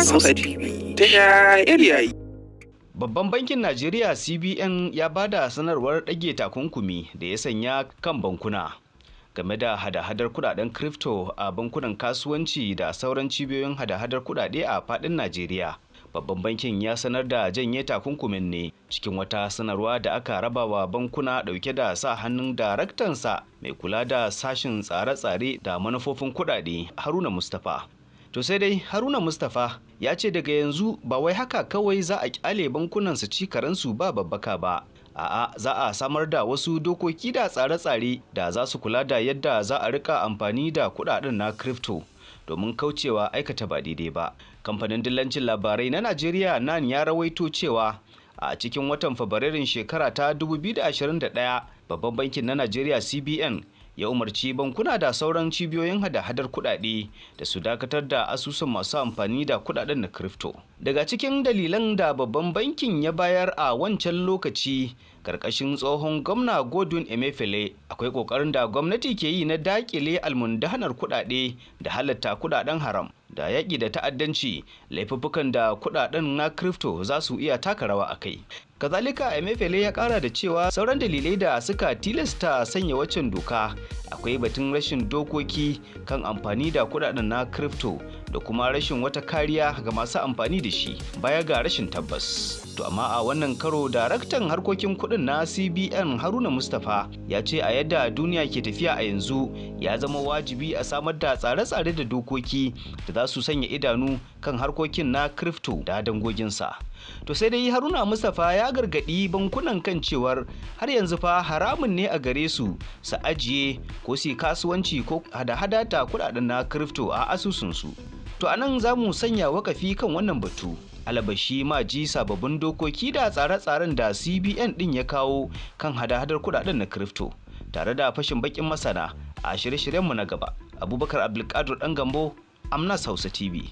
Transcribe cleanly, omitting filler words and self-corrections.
Hausa TV, tasha yayi. Babban bankin Najeriya CBN ya bada sanarwar ɗage takunkumi da ya sanya kan bankuna game da hada-hadar kudaden crypto a bankunan kasuwanci da sauran cibiyoyin hada-hadar kudade a fadin Najeriya. Babban bankin ya sanar da janye takunkumin ne cikin wata sanarwa da aka rabawa bankuna dauke da sa hannun daraktansa mai kula da sashin tsare-tsare da manufofin kudade Haruna Mustapha. To sai dai Haruna Mustapha ya ce daga yanzu ba wai haka kawai za a kyale bankunan su ci karansu ba babbaka ba. A'a, za a samar da wasu dokoki da tsare-tsare da za su kula da yadda za a rika amfani da kudaden na crypto domin kaucewa aikata ba daidai ba. Kamfanin dillancin labarai na Najeriya nan ya rawaito cewa a cikin watan Fabrairun shekara ta 2021 babban bankin na Najeriya CBN ya umarci bankuna da sauran cibiyoyin hada-hadar kudade da su dakatar da asusun masu amfani da kudaden na crypto. Daga cikin dalilan da babban bankin ya bayar a wancan lokaci karkashin tsohon gwamna Godwin Emefiele, akwai kokarin da gwamnati ke yi na dakile almundahanar kudade da halatta kudaden haram da yaƙi da ta'addanci, laifuffukan da kudaden na crypto za su iya taka rawa a kai. Kazalika Emefiele ya kara da cewa sauran dalilai da suka tilasta sanya waccan doka akwai batun rashin dokoki kan amfani da kudaden na crypto da kuma rashin wata kariya ga masu amfani da shi baya ga rashin tabbas. To amma a wannan karo daraktan harkokin kudin na CBN Haruna Mustapha ya ce a yadda duniya ke tafiya a yanzu ya zama wajibi a samar da tsare-tsare da dokoki da za su sanya idanu kan harkokin na crypto da dangoginsa. To sai dai Haruna Mustapha ya gargadi bankunan kan cewar har yanzu fa haramun ne a gare su ajiye ko su kasuwanci ko hada-hada ta kudaden na crypto a asusunsu. To anan za mu sanya wakafi kan wannan batu. Alabashi ma ji sababbin dokoki da tsare-tsaren da CBN din ya kawo kan hada-hadar kudaden na crypto tare da fashin bakin masana a shirye-shiryenmu na gaba. Abubakar Abdulkadir Dan Gambo, Amnas Hausa TV.